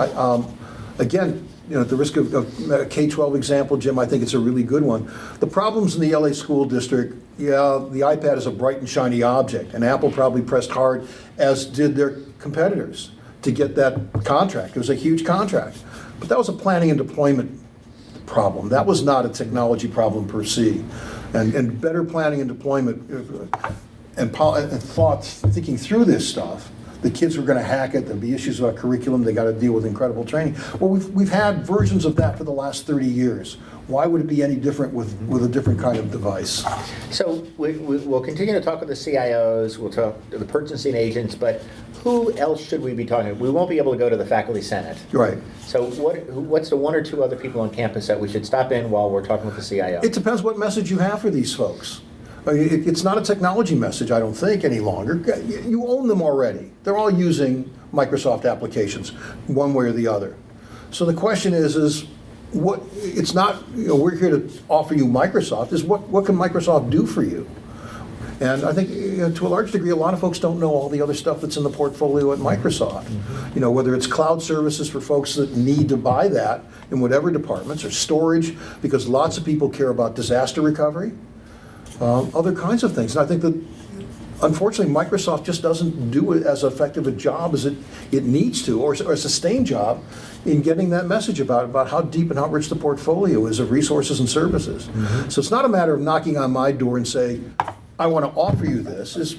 Speaker 2: Again, at the risk of a K-12 example, Jim, I think it's a really good one. The problems in the LA school district, the iPad is a bright and shiny object, and Apple probably pressed hard, as did their competitors, to get that contract. It was a huge contract. But that was a planning and deployment problem. That was not a technology problem per se. And better planning and deployment and thoughts, thinking through this stuff. The kids were going to hack it. There'll be issues about curriculum. They got to deal with incredible training. Well, we've had versions of that for the last 30 years. Why would it be any different with a different kind of device?
Speaker 1: So we'll continue to talk with the CIOs. We'll talk to the purchasing agents, but who else should we be talking to? We won't be able to go to the faculty senate.
Speaker 2: Right.
Speaker 1: So what's the 1 or 2 other people on campus that we should stop in while we're talking with the CIO?
Speaker 2: It depends what message you have for these folks. I mean, it's not a technology message, I don't think, any longer. You own them already. They're all using Microsoft applications, one way or the other. So the question is what? It's not, we're here to offer you Microsoft. Is what can Microsoft do for you? And I think, to a large degree, a lot of folks don't know all the other stuff that's in the portfolio at Microsoft. Whether it's cloud services for folks that need to buy that in whatever departments, or storage, because lots of people care about disaster recovery, other kinds of things. And I think that, unfortunately, Microsoft just doesn't do it as effective a job as it needs to, or a sustained job in getting that message about how deep and how rich the portfolio is of resources and services. So it's not a matter of knocking on my door and say, I want to offer you this.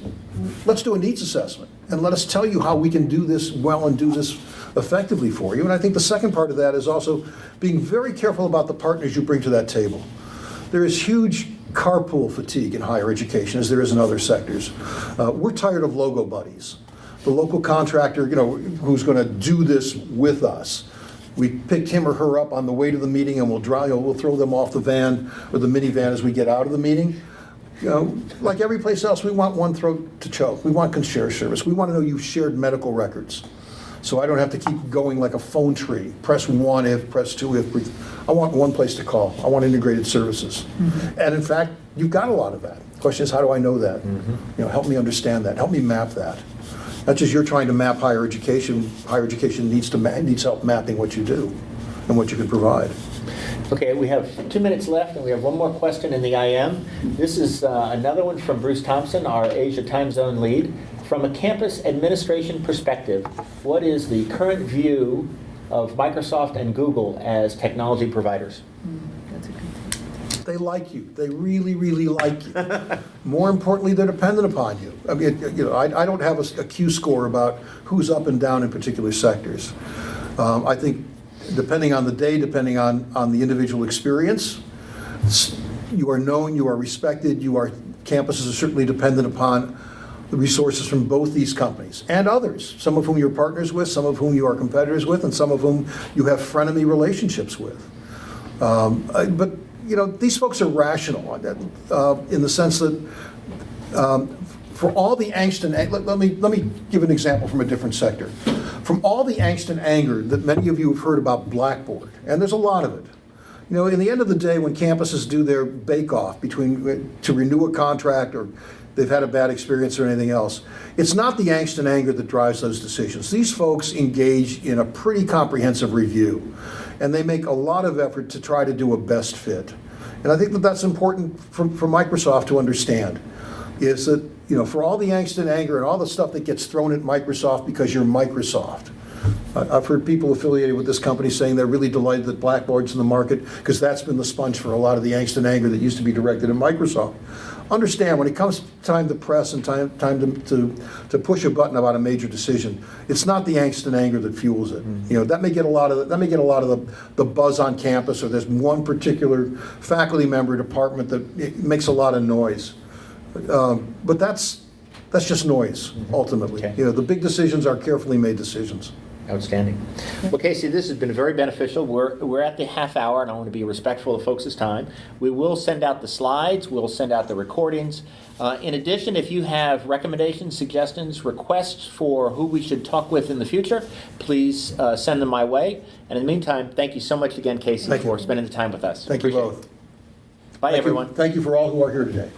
Speaker 2: Let's do a needs assessment and let us tell you how we can do this well and do this effectively for you. And I think the second part of that is also being very careful about the partners you bring to that table. There is huge carpool fatigue in higher education, as there is in other sectors. We're tired of logo buddies. The local contractor, who's going to do this with us. We picked him or her up on the way to the meeting, and we'll throw them off the van or the minivan as we get out of the meeting. Like every place else, we want one throat to choke. We want concierge service. We want to know you've shared medical records. So I don't have to keep going like a phone tree. Press 1 if, press 2 if. I want one place to call. I want integrated services. And in fact, you've got a lot of that. The question is, how do I know that? Help me understand that. Help me map that. Not just you're trying to map higher education. Higher education needs help mapping what you do and what you can provide.
Speaker 1: Okay, we have 2 minutes left, and we have one more question in the IM. This is another one from Bruce Thompson, our Asia time zone lead. From a campus administration perspective, what is the current view of Microsoft and Google as technology providers?
Speaker 4: That's a good thing.
Speaker 2: They like you. They really, really like you. More importantly, they're dependent upon you. I mean, I don't have a Q score about who's up and down in particular sectors. I think depending on the day, depending on the individual experience, you are known, you are respected, campuses are certainly dependent upon the resources from both these companies and others, some of whom you're partners with, some of whom you are competitors with, and some of whom you have frenemy relationships with. But these folks are rational in the sense that for all the angst and let me give an example from a different sector. From all the angst and anger that many of you have heard about Blackboard, and there's a lot of it. In the end of the day, when campuses do their bake-off to renew a contract, or they've had a bad experience or anything else, it's not the angst and anger that drives those decisions. These folks engage in a pretty comprehensive review, and they make a lot of effort to try to do a best fit. And I think that's important for Microsoft to understand, is that for all the angst and anger and all the stuff that gets thrown at Microsoft because you're Microsoft. I've heard people affiliated with this company saying they're really delighted that Blackboard's in the market because that's been the sponge for a lot of the angst and anger that used to be directed at Microsoft. Understand, when it comes time to press and time to push a button about a major decision, it's not the angst and anger that fuels it. That may get a lot of the buzz on campus, or there's one particular faculty member department that makes a lot of noise. But that's just noise, ultimately.
Speaker 1: Okay.
Speaker 2: The big decisions are carefully made decisions.
Speaker 1: Outstanding. Well, Casey, this has been very beneficial. We're at the half hour, and I want to be respectful of folks' time. We will send out the slides. We'll send out the recordings. In addition, if you have recommendations, suggestions, requests for who we should talk with in the future, please send them my way. And in the meantime, thank you so much again, Casey, for spending the time with us.
Speaker 2: Thank you both.
Speaker 1: Bye, everyone.
Speaker 2: Thank you for all who are here today.